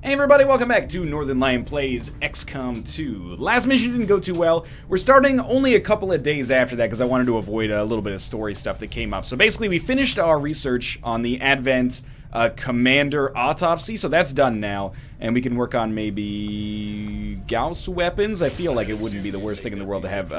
Hey everybody, welcome back to Northernlion Plays XCOM 2. Last mission didn't go too well. We're starting only a couple of days after that because I wanted to avoid a little bit of story stuff that came up. So basically we finished our research on the Advent Commander Autopsy, so that's done now. And we can work on maybe Gauss weapons. I feel like it wouldn't be the worst thing in the world to have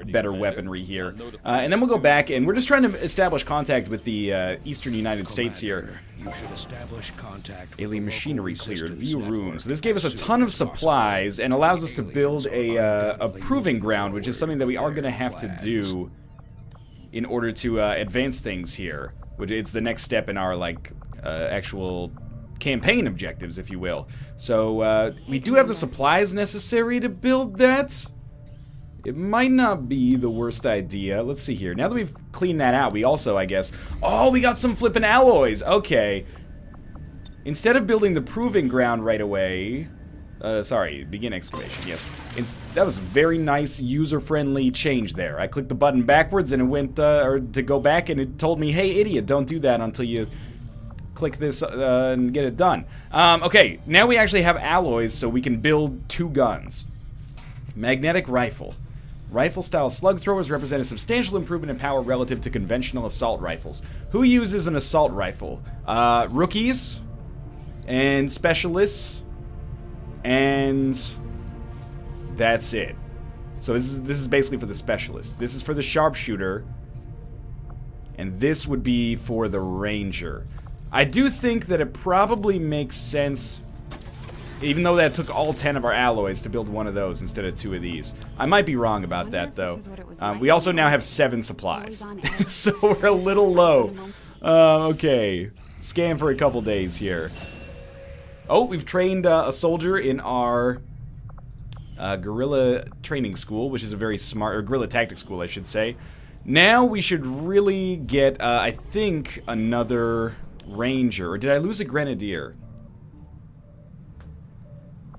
better weaponry here. And then we'll go back and we're just trying to establish contact with the eastern United States here. You should establish contact with Alien machinery cleared. View rooms. So this gave us a ton of supplies and allows us to build a proving ground, which is something that we are going to have to do in order to advance things here. Which it's the next step in our actual campaign objectives, if you will. So we do have the supplies necessary to build that. It might not be the worst idea. Let's see here. Now that we've cleaned that out, we also, I guess... Oh, we got some flippin' alloys! Okay. Instead of building the proving ground right away... sorry, begin excavation, yes. That was a very nice, user-friendly change there. I clicked the button backwards and it went, or to go back, and it told me, hey, idiot, don't do that until you click this and get it done. Okay, now we actually have alloys, so we can build 2 guns. Magnetic rifle. Rifle-style slug throwers represent a substantial improvement in power relative to conventional assault rifles. Who uses an assault rifle? Rookies and specialists, and that's it. So this is basically for the specialist. This is for the sharpshooter, and this would be for the ranger. I do think that it probably makes sense, even though that took all 10 of our alloys, to build one of those instead of 2 of these. I might be wrong about that, though. We also now have 7 supplies, so we're a little low. Okay, scan for a couple days here. Oh, we've trained a soldier in our guerrilla training school, which is a very smart, or guerrilla tactics school, I should say. Now we should really get, I think, another ranger. Or did I lose a grenadier?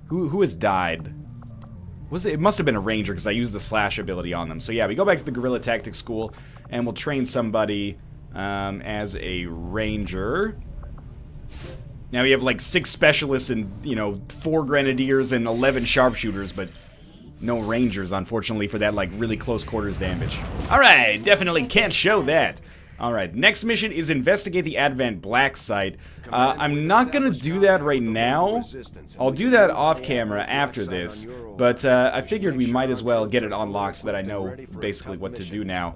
Who has died? It must have been a ranger because I used the slash ability on them. So yeah, we go back to the guerrilla tactics school and we'll train somebody as a ranger. Now we have like 6 specialists and, 4 grenadiers and 11 sharpshooters, but no rangers, unfortunately, for that really close quarters damage. Alright, definitely can't show that. Alright, next mission is investigate the Advent Black site. I'm not gonna do that right now. I'll do that off camera after this, but I figured we might as well get it unlocked so that I know basically what to do now.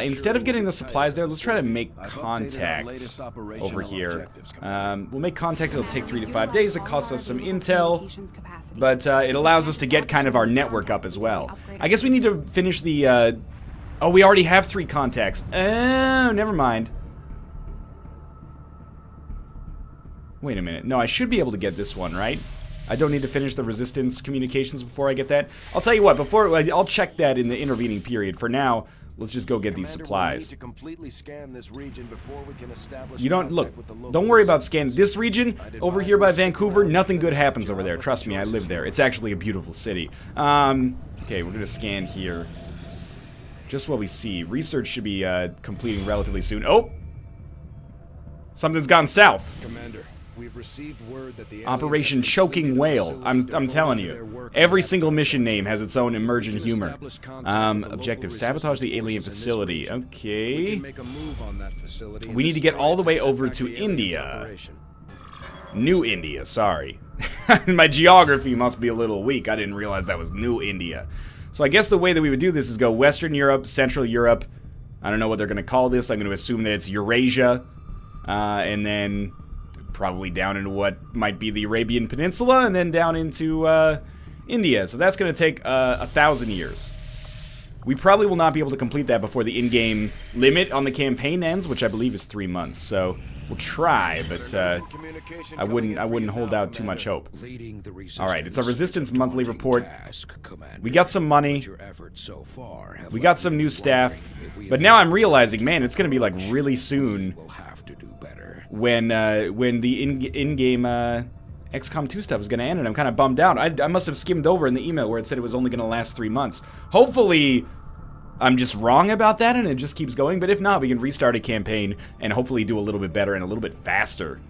Instead of getting the supplies there, let's try to make contact over here. We'll make contact, it'll take 3 to 5 days, it costs us some intel, but it allows us to get kind of our network up as well. I guess we need to finish the... Oh, we already have 3 contacts. Oh, never mind. Wait a minute. No, I should be able to get this one, right? I don't need to finish the resistance communications before I get that. I'll tell you what, I'll check that in the intervening period. For now, let's just go get these supplies. You don't, look, don't worry about scanning this region. Over here by Vancouver, nothing good happens over there. Trust me, I live there. It's actually a beautiful city. Okay, we're gonna scan here. Just what we see. Research should be completing relatively soon. Oh! Something's gone south. Commander, we've received word that the Operation Choking Whale. I'm telling you. Every single mission name has its own emergent humor. Objective, sabotage the alien facility. Okay. We need to get all the way over to India. New India, sorry. My geography must be a little weak. I didn't realize that was New India. So I guess the way that we would do this is go Western Europe, Central Europe. I don't know what they're going to call this. I'm going to assume that it's Eurasia. And then probably down into what might be the Arabian Peninsula, and then down into India. So that's going to take 1,000 years. We probably will not be able to complete that before the in-game limit on the campaign ends, which I believe is 3 months. So we'll try, but I wouldn't hold out too much hope. Alright, it's a Resistance monthly report. We got some money. We got some new staff. But now I'm realizing, man, it's gonna be like really soon when the in-game XCOM 2 stuff is gonna end, and I'm kind of bummed out. I must have skimmed over in the email where it said it was only gonna last 3 months. Hopefully I'm just wrong about that and it just keeps going, but if not, we can restart a campaign and hopefully do a little bit better and a little bit faster.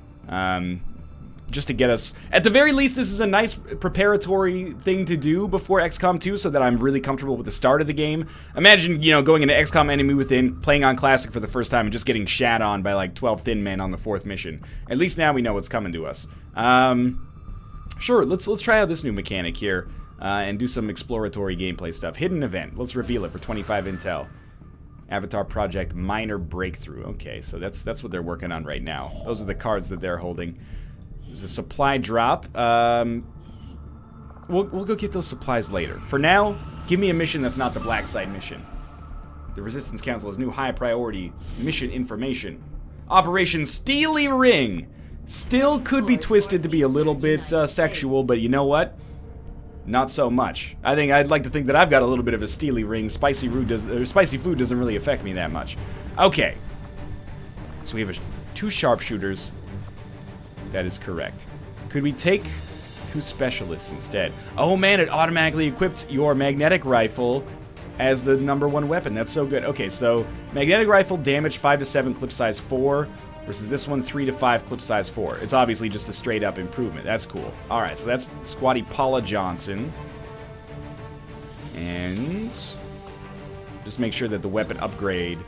just to get us, at the very least, this is a nice preparatory thing to do before XCOM 2 so that I'm really comfortable with the start of the game. Imagine, you know, going into XCOM Enemy Within, playing on Classic for the first time, and just getting shat on by like 12 thin men on the 4th mission. At least now we know what's coming to us. Sure, let's try out this new mechanic here, and do some exploratory gameplay stuff. Hidden event, let's reveal it for 25 intel. Avatar Project Minor Breakthrough. Okay, so that's what they're working on right now. Those are the cards that they're holding. There's a supply drop. We'll go get those supplies later. For now, give me a mission that's not the Black Site mission. The Resistance Council has new high priority mission information. Operation Steely Ring. Still could be twisted to be a little bit sexual, but you know what? Not so much. I'd like to think that I've got a little bit of a steely ring. Spicy food doesn't really affect me that much. Okay. So we have 2 sharpshooters. That is correct. Could we take 2 specialists instead? Oh man, it automatically equipped your magnetic rifle as the #1 weapon. That's so good. Okay, so magnetic rifle, damage 5 to 7, clip size 4. Versus this one, 3 to 5, clip size 4. It's obviously just a straight up improvement. That's cool. Alright, so that's Squatty Paula Johnson. And just make sure that the weapon upgrade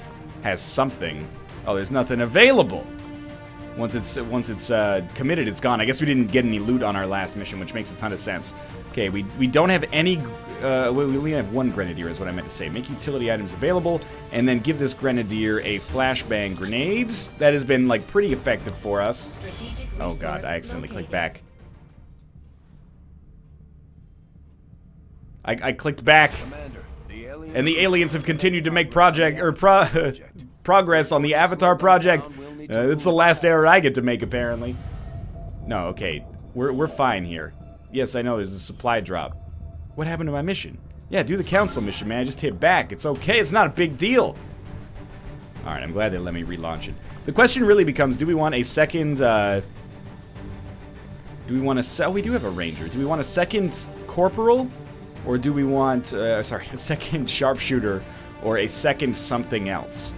has something. Oh, there's nothing available. Once it's committed, it's gone. I guess we didn't get any loot on our last mission, which makes a ton of sense. Okay, we don't have any, we only have 1 Grenadier is what I meant to say. Make utility items available, and then give this Grenadier a flashbang grenade. That has been, like, pretty effective for us. Oh god, I accidentally clicked back. I clicked back, and the aliens have continued to make progress on the Avatar project. It's the last error I get to make, apparently. No, okay, we're fine here. Yes, I know, there's a supply drop. What happened to my mission? Yeah, do the council mission, man. I just hit back. It's okay, it's not a big deal. Alright, I'm glad they let me relaunch it. The question really becomes, do we want a second, do we want to we do have a ranger. Do we want a second corporal? Or do we want, a second sharpshooter? Or a second something else?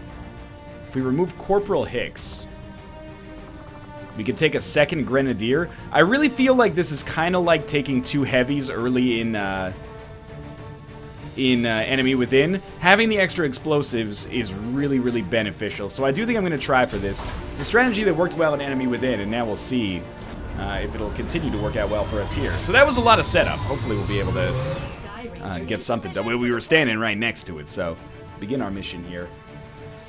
If we remove Corporal Hicks, we could take a second Grenadier. I really feel like this is kind of like taking 2 heavies early in Enemy Within. Having the extra explosives is really, really beneficial. So I do think I'm going to try for this. It's a strategy that worked well in Enemy Within, and now we'll see if it'll continue to work out well for us here. So that was a lot of setup. Hopefully we'll be able to get something done. We were standing right next to it, so begin our mission here.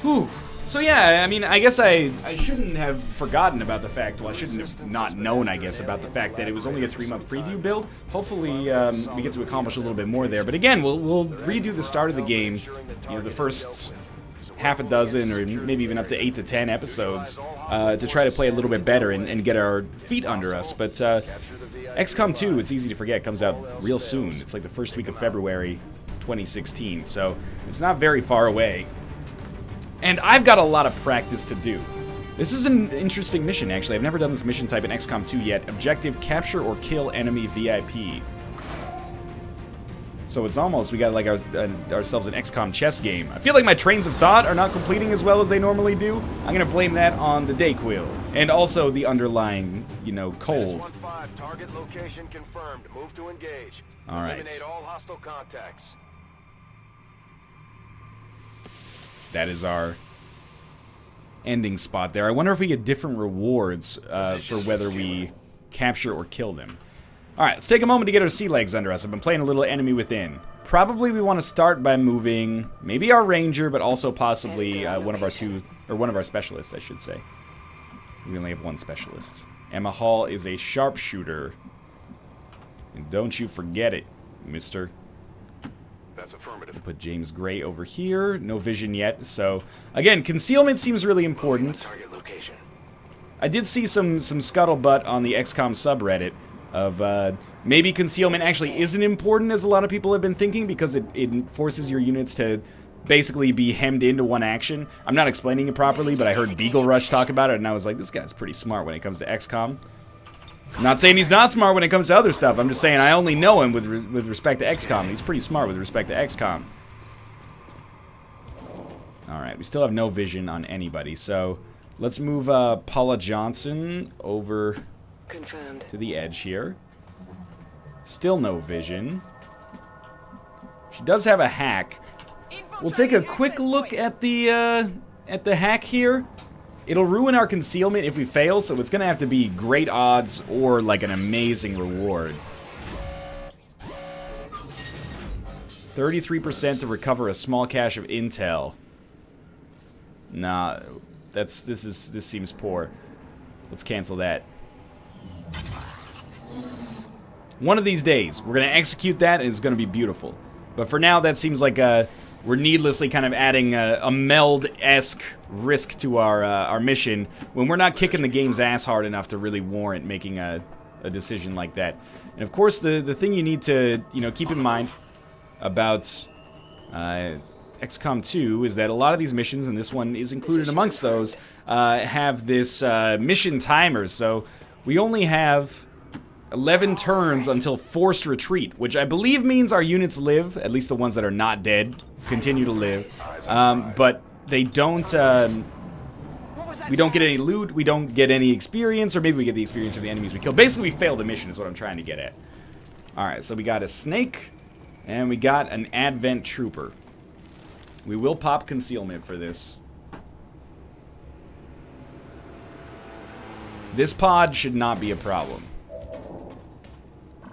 Whew. So yeah, I mean, I guess I shouldn't have forgotten about the fact, well, I shouldn't have not known, I guess, about the fact that it was only a 3-month preview build. Hopefully, we get to accomplish a little bit more there. But again, we'll redo the start of the game, you know, the first half a dozen or maybe even up to 8 to 10 episodes to try to play a little bit better and get our feet under us. But XCOM 2, it's easy to forget, comes out real soon. It's like the first week of February 2016, so it's not very far away. And I've got a lot of practice to do. This is an interesting mission, actually. I've never done this mission type in XCOM 2 yet. Objective, capture or kill enemy VIP. So it's almost, we got like ourselves an XCOM chess game. I feel like my trains of thought are not completing as well as they normally do. I'm gonna blame that on the Dayquil. And also the underlying, you know, cold. Target location confirmed. Move to engage. Alright. Eliminate all hostile contacts. That is our ending spot there. I wonder if we get different rewards for whether we capture or kill them. Alright, let's take a moment to get our sea legs under us. I've been playing a little Enemy Within. Probably we want to start by moving maybe our ranger, but also possibly one of our specialists, I should say. We only have 1 specialist. Emma Hall is a sharpshooter. And don't you forget it, mister. That's affirmative. We'll put James Gray over here. No vision yet, so again, concealment seems really important. Target location. I did see some scuttlebutt on the XCOM subreddit of maybe concealment actually isn't important as a lot of people have been thinking because it forces your units to basically be hemmed into one action. I'm not explaining it properly, but I heard Beagle Rush talk about it, and I was like, this guy's pretty smart when it comes to XCOM. I'm not saying he's not smart when it comes to other stuff. I'm just saying I only know him with respect to XCOM. He's pretty smart with respect to XCOM. Alright, we still have no vision on anybody, so let's move Paula Johnson over Confirmed. to the edge here. Still no vision. She does have a hack. We'll take a quick look at the hack here. It'll ruin our concealment if we fail, so it's gonna have to be great odds or like an amazing reward. 33% to recover a small cache of intel. Nah, this seems poor. Let's cancel that. One of these days, we're gonna execute that, and it's gonna be beautiful. But for now, that seems like we're needlessly kind of adding a meld-esque risk to our mission when we're not kicking the game's ass hard enough to really warrant making a decision like that. And of course, the thing you need to keep in mind about XCOM 2 is that a lot of these missions, and this one is included amongst those, have this mission timer. So we only have 11 turns until forced retreat, which I believe means our units live, at least the ones that are not dead, continue to live. But they don't, we don't get any loot, we don't get any experience, or maybe we get the experience of the enemies we kill. Basically, we failed the mission is what I'm trying to get at. Alright, so we got a snake, and we got an advent trooper. We will pop concealment for this. This pod should not be a problem.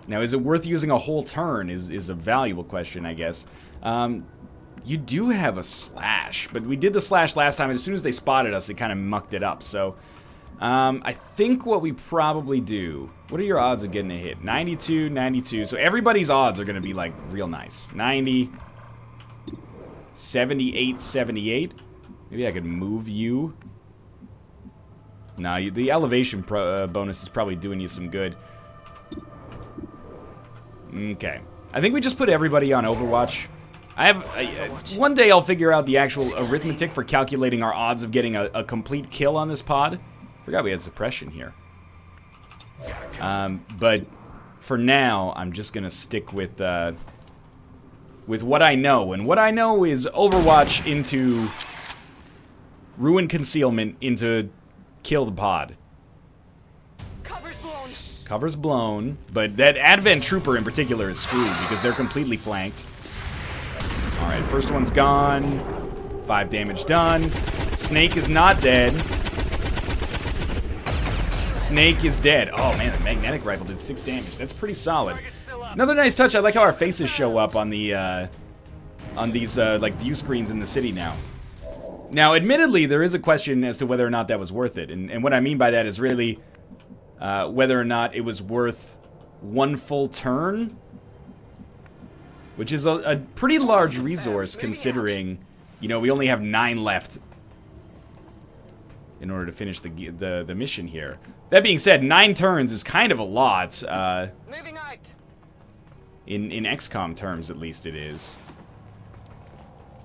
Now, is it worth using a whole turn is a valuable question, I guess. You do have a slash, but we did the slash last time, and as soon as they spotted us, it kind of mucked it up. So, I think what we probably do... What are your odds of getting a hit? 92, 92. So everybody's odds are going to be, like, real nice. 90, 78, 78. Maybe I could move you. No, the elevation bonus is probably doing you some good. Okay. I think we just put everybody on Overwatch. One day I'll figure out the actual arithmetic for calculating our odds of getting a complete kill on this pod. Forgot we had suppression here. But for now, I'm just gonna stick with what I know. And what I know is Overwatch into ruin concealment into kill the pod. Cover's blown, but that Advent Trooper in particular is screwed because they're completely flanked. Alright, first one's gone. 5 damage done. Snake is not dead. Snake is dead. Oh man, the magnetic rifle did 6 damage. That's pretty solid. Another nice touch, I like how our faces show up on the on these like view screens in the city now. Now, admittedly, there is a question as to whether or not that was worth it. And what I mean by that is really whether or not it was worth one full turn, which is a pretty large resource considering, we only have 9 left in order to finish the mission here. That being said, 9 turns is kind of a lot. In XCOM terms, at least it is.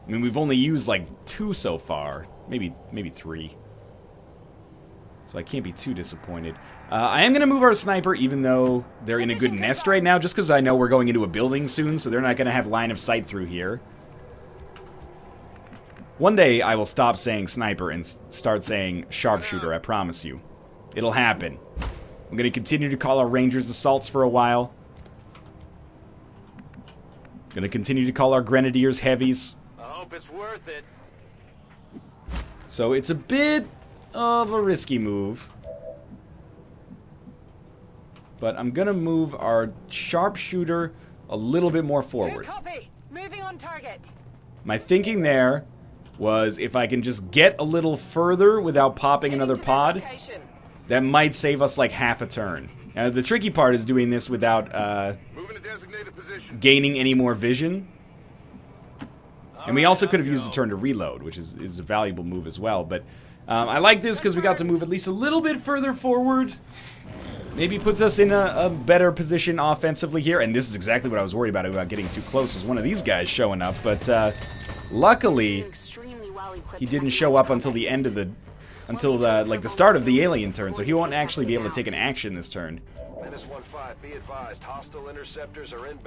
I mean, we've only used like 2 so far, maybe 3. So I can't be too disappointed. I am going to move our sniper, even though they're in a good nest right now, just because I know we're going into a building soon, so they're not going to have line of sight through here. One day, I will stop saying sniper and start saying sharpshooter, I promise you. It'll happen. I'm going to continue to call our rangers assaults for a while. Going to continue to call our grenadiers heavies. I hope it's worth it. So it's a bit of a risky move. But I'm gonna move our sharpshooter a little bit more forward. Moving on target. My thinking there was if I can just get a little further without popping another pod, that might save us like half a turn. Now the tricky part is doing this without gaining any more vision. And we also could have used a turn to reload, which is a valuable move as well. But I like this because we got to move at least a little bit further forward. Maybe puts us in a better position offensively here. And this is exactly what I was worried about getting too close, was one of these guys showing up. But luckily, he didn't show up until the end of the... Until like the start of the alien turn, so he won't actually be able to take an action this turn.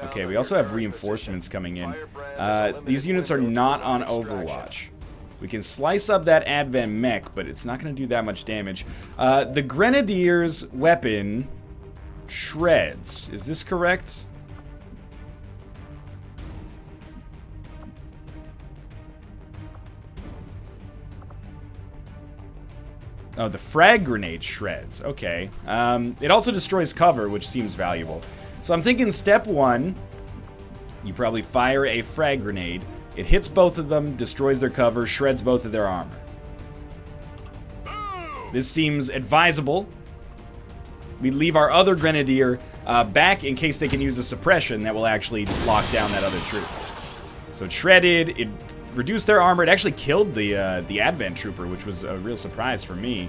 Okay, we also have reinforcements coming in. These units are not on Overwatch. We can slice up that Advent mech, but it's not going to do that much damage. The Grenadier's weapon shreds. Is this correct? Oh, the frag grenade shreds. Okay. It also destroys cover, which seems valuable. So I'm thinking step 1, you probably fire a frag grenade. It hits both of them, destroys their cover, shreds both of their armor. This seems advisable. We leave our other grenadier back in case they can use a suppression that will actually lock down that other troop. So it shredded, it reduced their armor. It actually killed the Advent trooper, which was a real surprise for me.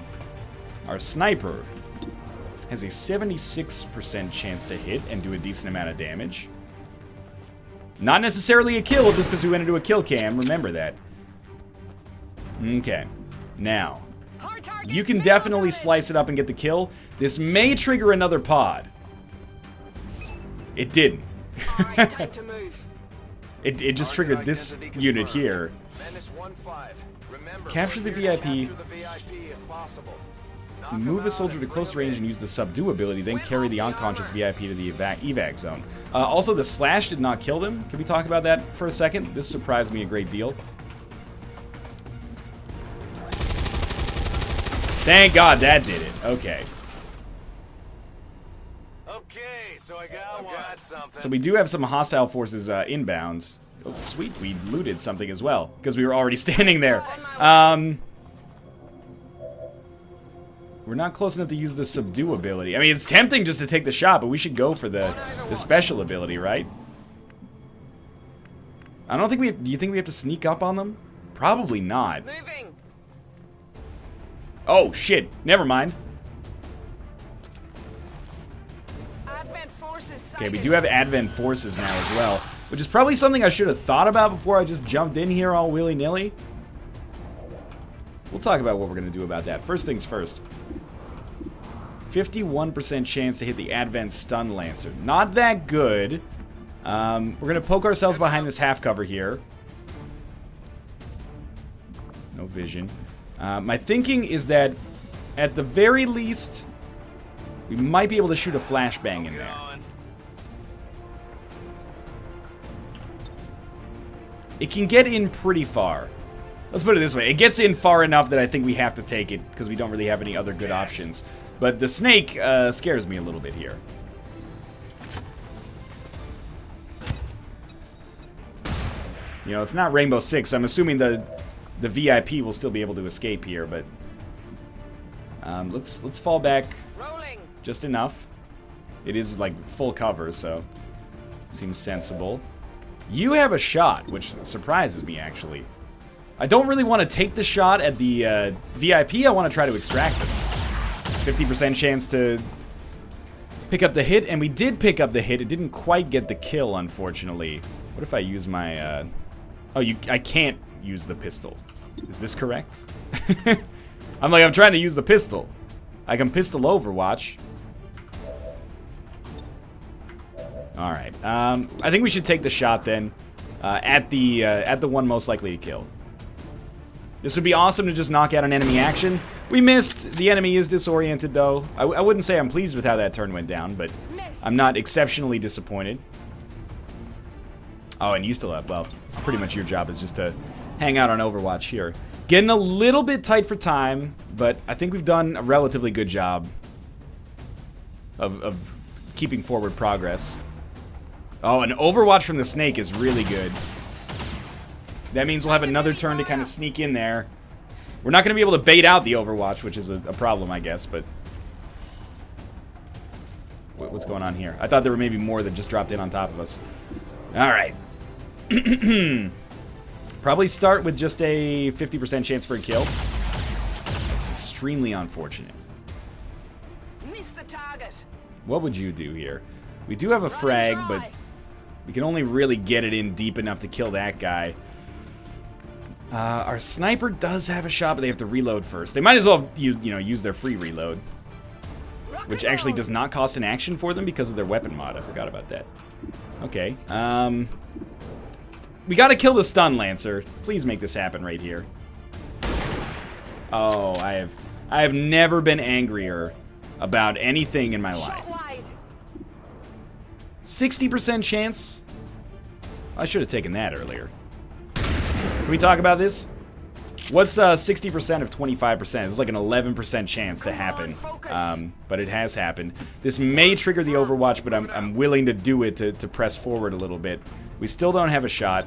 Our sniper has a 76% chance to hit and do a decent amount of damage. Not necessarily a kill just because we went into a kill cam. Remember that. Okay. Now, you can definitely slice it up and get the kill. This may trigger another pod. It didn't. It just triggered this unit here. Capture the VIP. Move a soldier to close range and use the subdue ability, then carry the unconscious VIP to the evac zone. Also, the slash did not kill them. Can we talk about that for a second? This surprised me a great deal. Thank God that did it. Okay. Okay, so I got something. So we do have some hostile forces inbound. Oh, sweet. We looted something as well, because we were already standing there. We're not close enough to use the subdue ability. I mean, it's tempting just to take the shot, but we should go for the special ability, right? I don't think we... Do you think we have to sneak up on them? Probably not. Moving. Oh, shit. Never mind. Advent forces Okay, we do have Advent forces now as well, which is probably something I should have thought about before I just jumped in here all willy-nilly. We'll talk about what we're going to do about that. First things first. 51% chance to hit the Advent Stun Lancer. Not that good. We're going to poke ourselves behind this half cover here. No vision. My thinking is that, at the very least, we might be able to shoot a flashbang in there. It can get in pretty far. Let's put it this way. It gets in far enough that I think we have to take it, because we don't really have any other good options. But the snake scares me a little bit here. You know, it's not Rainbow Six. I'm assuming the VIP will still be able to escape here, but let's fall back just enough. It is like full cover, so seems sensible. You have a shot, which surprises me actually. I don't really want to take the shot at the VIP. I want to try to extract them. 50% chance to pick up the hit, and we did pick up the hit. It didn't quite get the kill, unfortunately. What if I use my... Oh, I can't use the pistol. Is this correct? I'm trying to use the pistol. I can pistol Overwatch. Alright. I think we should take the shot then. At the one most likely to kill. This would be awesome to just knock out an enemy action. We missed. The enemy is disoriented, though. I wouldn't say I'm pleased with how that turn went down, but I'm not exceptionally disappointed. Oh, and you still have, well, pretty much your job is just to hang out on Overwatch here. Getting a little bit tight for time, but I think we've done a relatively good job of keeping forward progress. Oh, an Overwatch from the snake is really good. That means we'll have another turn to kind of sneak in there. We're not going to be able to bait out the Overwatch, which is a problem, I guess, but... What's going on here? I thought there were maybe more that just dropped in on top of us. Alright. Probably start with just a 50% chance for a kill. That's extremely unfortunate. Miss the target. What would you do here? We do have a frag, but we can only really get it in deep enough to kill that guy. Our sniper does have a shot, but they have to reload first. They might as well use their free reload, which actually does not cost an action for them because of their weapon mod. I forgot about that. Okay. We gotta kill the Stun Lancer. Please make this happen right here. Oh, I have never been angrier about anything in my life. 60% chance? I should have taken that earlier. Can we talk about this? What's 60% of 25%? It's like an 11% chance to happen, but it has happened. This may trigger the Overwatch, but I'm willing to do it to press forward a little bit. We still don't have a shot.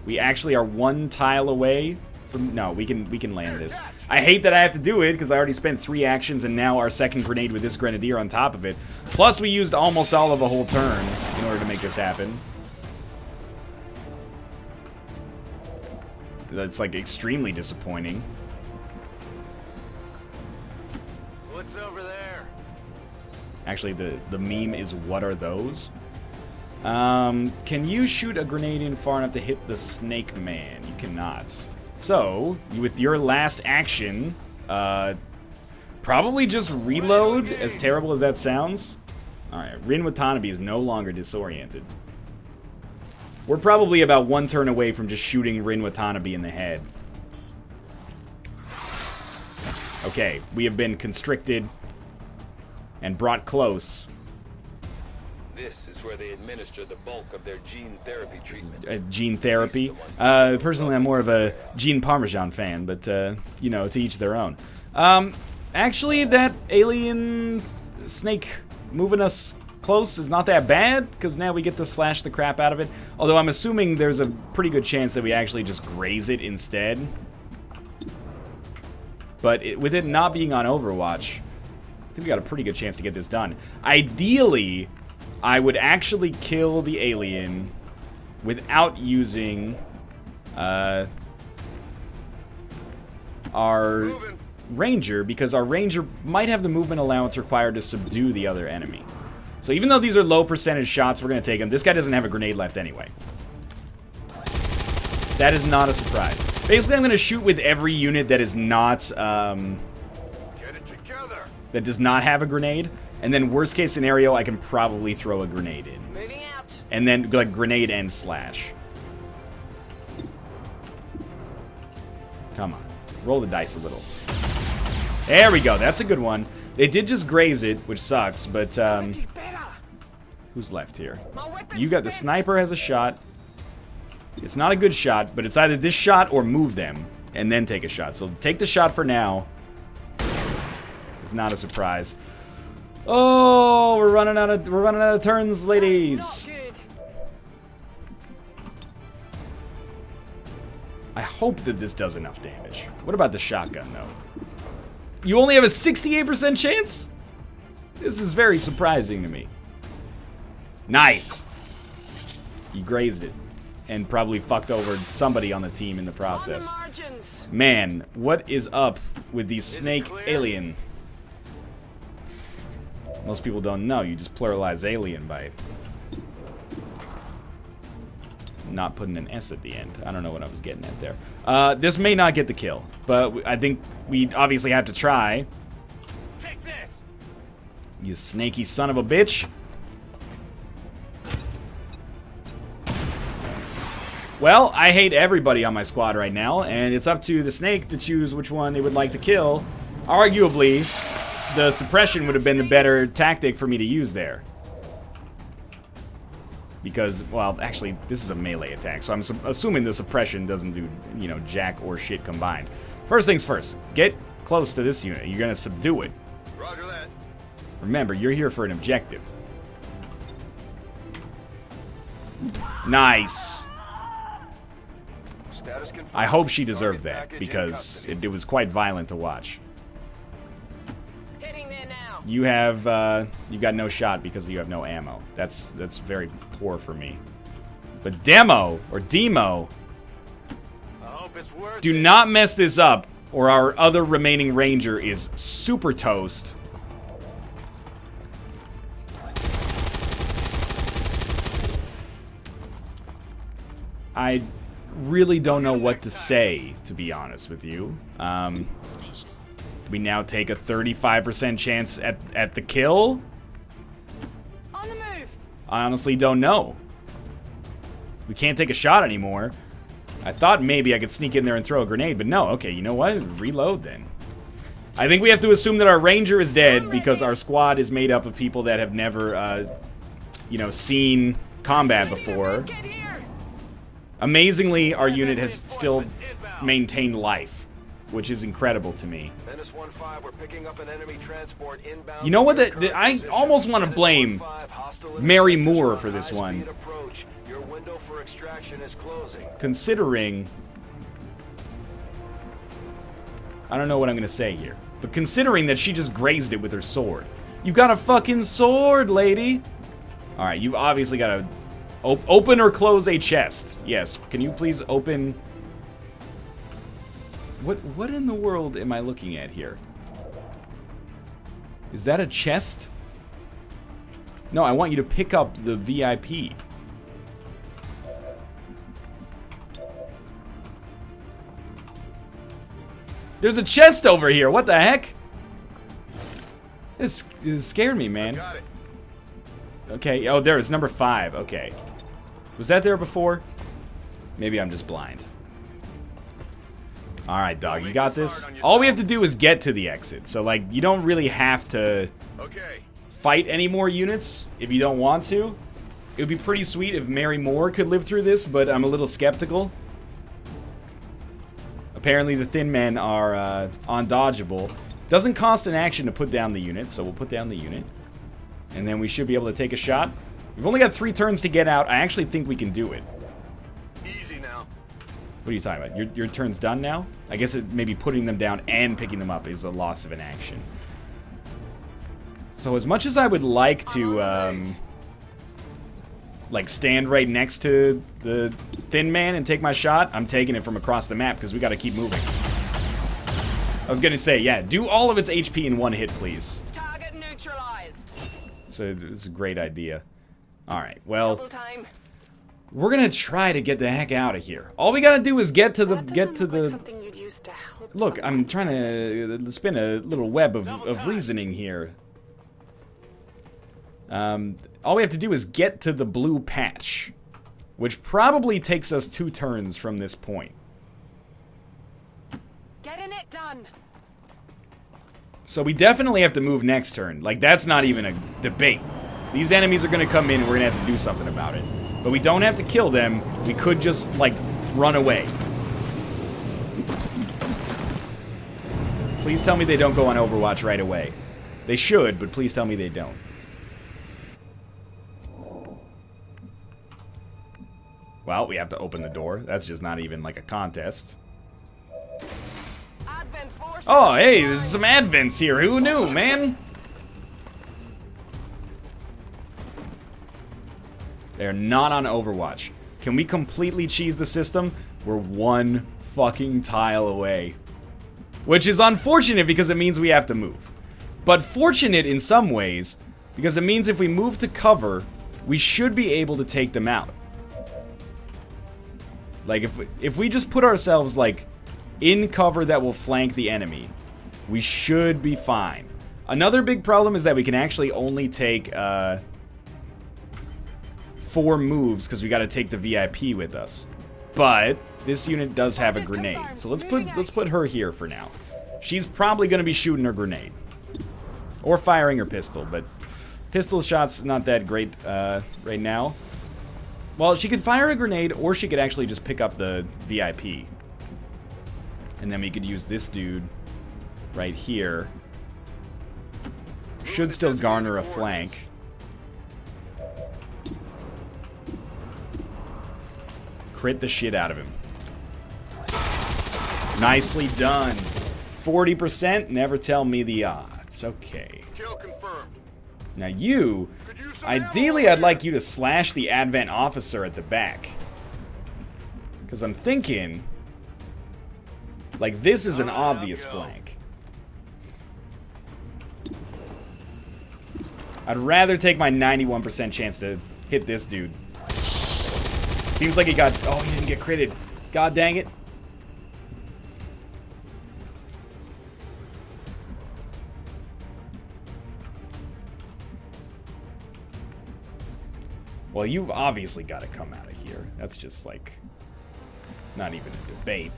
We actually are one tile away from... No, we can land this. I hate that I have to do it because I already spent 3 actions and now our second grenade with this Grenadier on top of it. Plus, we used almost all of a whole turn in order to make this happen. That's like extremely disappointing. What's over there? Actually, the meme is, what are those? Can you shoot a grenade in far enough to hit the snake man? You cannot. So, with your last action, probably just reload, as terrible as that sounds. Alright, Rin Watanabe is no longer disoriented. We're probably about 1 turn away from just shooting Rin Watanabe in the head. Okay, we have been constricted and brought close. This is where they administer the bulk of their gene therapy treatment. Gene therapy. Personally, I'm more of a Gene Parmesan fan, but, you know, to each their own. Actually, that alien snake moving us close is not that bad, because now we get to slash the crap out of it. Although I'm assuming there's a pretty good chance that we actually just graze it instead. But with it not being on Overwatch, I think we got a pretty good chance to get this done. Ideally, I would actually kill the alien without using our ranger, because our ranger might have the movement allowance required to subdue the other enemy. So even though these are low percentage shots, we're going to take them. This guy doesn't have a grenade left anyway. That is not a surprise. Basically, I'm going to shoot with every unit that is not, Get it together. that does not have a grenade. And then worst case scenario, I can probably throw a grenade in. Moving out. And then, like, grenade and slash. Come on. Roll the dice a little. There we go. That's a good one. They did just graze it, which sucks, but, who's left here? You got the sniper has a shot. It's not a good shot, but it's either this shot or move them and then take a shot. So take the shot for now. It's not a surprise. Oh, we're running out of turns, ladies. I hope that this does enough damage. What about the shotgun, though? You only have a 68% chance? This is very surprising to me. Nice. You grazed it. And probably fucked over somebody on the team in the process. Man, what is up with these snake alien? Most people don't know. You just pluralize alien by not putting an S at the end. I don't know what I was getting at there. This may not get the kill, but I think we obviously have to try. Take this. You snaky son of a bitch. Well, I hate everybody on my squad right now, and it's up to the snake to choose which one they would like to kill. Arguably, the suppression would have been the better tactic for me to use there. Because, well, actually, this is a melee attack, so I'm assuming the suppression doesn't do, you know, jack or shit combined. First things first, get close to this unit. You're gonna subdue it. Roger that. Remember, you're here for an objective. Nice. Status confirmed. I hope she deserved Target that, package in because custody. it was quite violent to watch. Heading there now. You have, you got no shot because you have no ammo. That's very poor for me. But demo, or demo, I hope it's worth do it. not mess this up, or our other remaining ranger is super toast. I really don't know what to say, to be honest with you. We now take a 35% chance at the kill? On the move. I honestly don't know. We can't take a shot anymore. I thought maybe I could sneak in there and throw a grenade, but no. Okay, you know what? Reload then. I think we have to assume that our ranger is dead because our squad is made up of people that have never, you know, seen combat before. Get here. Amazingly, our unit has still maintained life, which is incredible to me. Menace 1-5, we're picking up an enemy transport inbound. You know what? I almost want to blame Mary Moore for this one, Your window for extraction is closing. considering... I don't know what I'm going to say here, but considering that she just grazed it with her sword. You got a fucking sword, lady! Alright, you've obviously got to open or close a chest. Yes, can you please open... What in the world am I looking at here? Is that a chest? No, I want you to pick up the VIP. There's a chest over here. What the heck? This scared me, man. Got it. Okay. Oh, there is number 5. Okay. Was that there before? Maybe I'm just blind. Alright, dog. You got this? All we have to do is get to the exit. So, like, you don't really have to fight any more units if you don't want to. It would be pretty sweet if Mary Moore could live through this, but I'm a little skeptical. Apparently the thin men are undodgeable. Doesn't cost an action to put down the unit, so we'll put down the unit. And then we should be able to take a shot. We've only got 3 turns to get out. I actually think we can do it. Easy now. What are you talking about? Your turn's done now? I guess maybe putting them down and picking them up is a loss of an action. So as much as I would like to, like, stand right next to the thin man and take my shot, I'm taking it from across the map because we got to keep moving. I was going to say, yeah, do all of its HP in 1 hit, please. Target neutralized. So it's a great idea. Alright, well, Double time. we're going to try to get the heck out of here. All we got to do is get to the... Something you'd use to help Look, someone. I'm trying to spin a little web of reasoning here. All we have to do is get to the blue patch, which probably takes us 2 turns from this point. Getting it done. So we definitely have to move next turn. Like, that's not even a debate. These enemies are going to come in and we're going to have to do something about it. But we don't have to kill them. We could just, like, run away. Please tell me they don't go on Overwatch right away. They should, but please tell me they don't. Well, we have to open the door. That's just not even like a contest. Advent force. Oh, hey, there's some advents here. Who knew, man? They're not on Overwatch. Can we completely cheese the system? We're 1 fucking tile away. Which is unfortunate because it means we have to move. But fortunate in some ways because it means if we move to cover, we should be able to take them out. Like, if we just put ourselves, like, in cover that will flank the enemy, we should be fine. Another big problem is that we can actually only take, 4 moves, because we gotta take the VIP with us. But, this unit does have a grenade, so let's put her here for now. She's probably gonna be shooting her grenade. Or firing her pistol, but pistol shot's not that great, right now. Well, she could fire a grenade, or she could actually just pick up the VIP. And then we could use this dude right here. Should still garner a flank. Crit the shit out of him. Nicely done. 40%, never tell me the odds. Okay. Kill confirmed. Now you... Ideally, I'd like you to slash the Advent officer at the back. Because I'm thinking... like, this is an obvious flank. I'd rather take my 91% chance to hit this dude. Seems like he got... oh, he didn't get critted. God dang it. Well, you've obviously got to come out of here. That's just, like, not even a debate.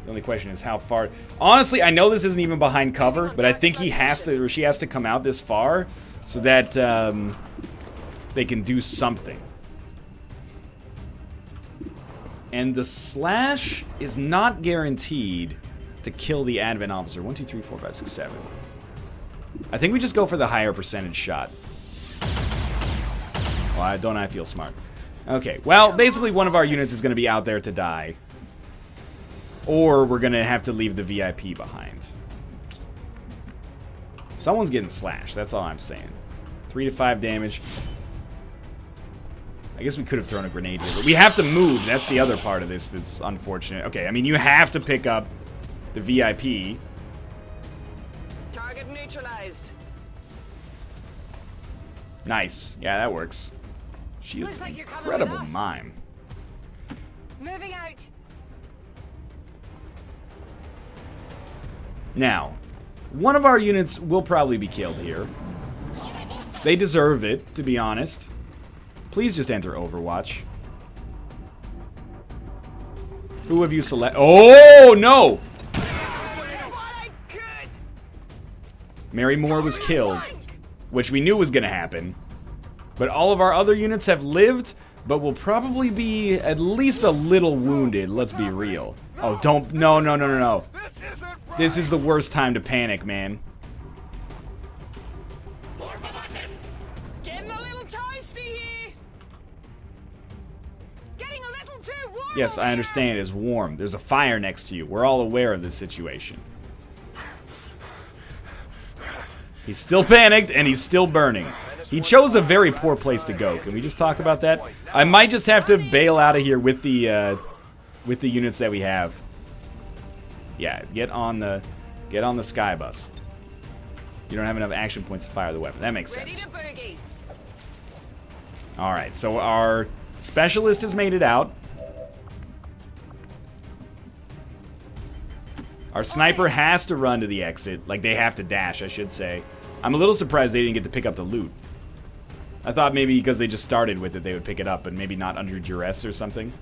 The only question is how far. Honestly, I know this isn't even behind cover, but I think he has to, or she has to come out this far so that they can do something. And the slash is not guaranteed to kill the advent officer. 1, 2, 3, 4, 5, 6, 7. I think we just go for the higher percentage shot. Well, don't I feel smart? Okay, well, basically one of our units is going to be out there to die. Or we're going to have to leave the VIP behind. Someone's getting slashed, that's all I'm saying. 3 to 5 damage. I guess we could have thrown a grenade here, but we have to move. That's the other part of this that's unfortunate. Okay, I mean, you have to pick up the VIP. Target neutralized. Nice. Yeah, that works. She is an incredible mime. Moving out. Now, one of our units will probably be killed here. They deserve it, to be honest. Please just enter Overwatch. Who have you select? Oh, no! Mary Moore was killed, which we knew was going to happen. But all of our other units have lived, but will probably be at least a little wounded, let's be real. Oh, don't, no, no, no, no, no. This is the worst time to panic, man. Getting a little toasty here. Getting a little too warm. Yes, I understand it's warm. There's a fire next to you. We're all aware of this situation. He's still panicked, and he's still burning. He chose a very poor place to go. Can we just talk about that? I might just have to bail out of here with the units that we have. Yeah, get on the sky bus. You don't have enough action points to fire the weapon. That makes sense. All right, so our specialist has made it out. Our sniper has to run to the exit. Like, they have to dash, I should say. I'm a little surprised they didn't get to pick up the loot. I thought maybe because they just started with it, they would pick it up, but maybe not under duress or something.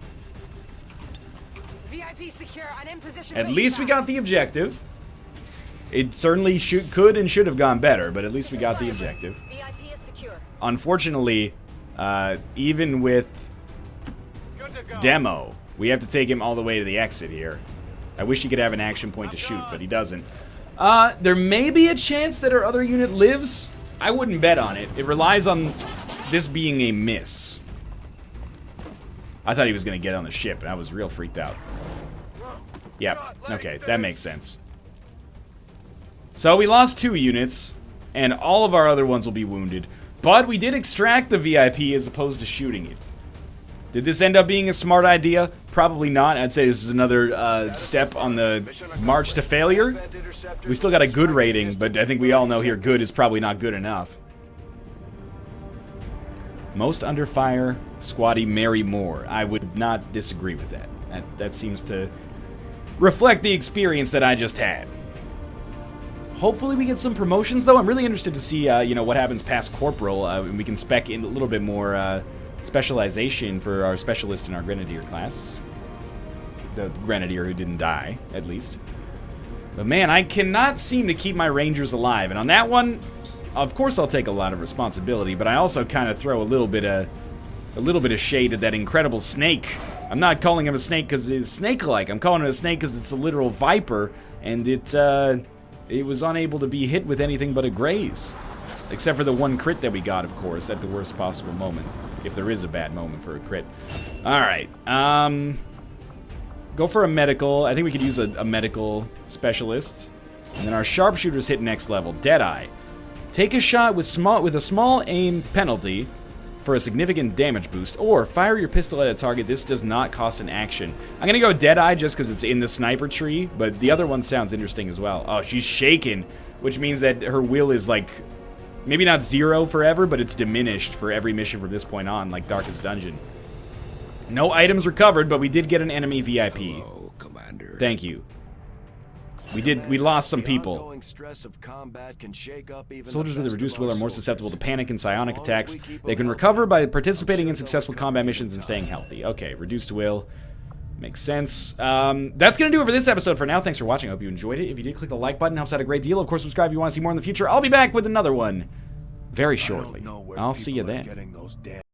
VIP secure and in position. At least we got the objective. It certainly could and should have gone better, but at least we got the objective. VIP is secure. Unfortunately, even with Demo, we have to take him all the way to the exit here. I wish he could have an action point to shoot, but he doesn't. There may be a chance that our other unit lives. I wouldn't bet on it. It relies on this being a miss. I thought he was going to get on the ship, and I was real freaked out. Yep, okay, that makes sense. So we lost 2 units, and all of our other ones will be wounded. But we did extract the VIP as opposed to shooting it. Did this end up being a smart idea? Probably not. I'd say this is another step on the march to failure. We still got a good rating, but I think we all know here good is probably not good enough. Most under fire, squatty Mary Moore. I would not disagree with that. That seems to reflect the experience that I just had. Hopefully we get some promotions, though. I'm really interested to see, you know, what happens past Corporal, and we can spec in a little bit more specialization for our specialist in our Grenadier class. The Grenadier who didn't die, at least. But man, I cannot seem to keep my Rangers alive. And on that one, of course I'll take a lot of responsibility, but I also kind of throw a little bit of shade at that incredible snake. I'm not calling him a snake because it's snake-like. I'm calling it a snake because it's a literal viper, and it was unable to be hit with anything but a graze. Except for the one crit that we got, of course, at the worst possible moment. If there is a bad moment for a crit. Alright, go for a medical. I think we could use a medical specialist. And then our sharpshooters hit next level. Deadeye. Take a shot with a small aim penalty for a significant damage boost, or fire your pistol at a target. This does not cost an action. I'm gonna go Deadeye just because it's in the sniper tree, but the other one sounds interesting as well. Oh, she's shaken, which means that her will is like, maybe not 0 forever, but it's diminished for every mission from this point on, like Darkest Dungeon. No items recovered, but we did get an enemy VIP. Oh, Commander. Thank you. We lost some people. Soldiers with a reduced will are more susceptible to panic and psionic attacks. They can recover by participating in successful combat missions and staying healthy. Okay, reduced will. Makes sense. That's going to do it for this episode for now. Thanks for watching. I hope you enjoyed it. If you did, click the like button. Helps out a great deal. Of course, subscribe if you want to see more in the future. I'll be back with another one very shortly. I'll see you then.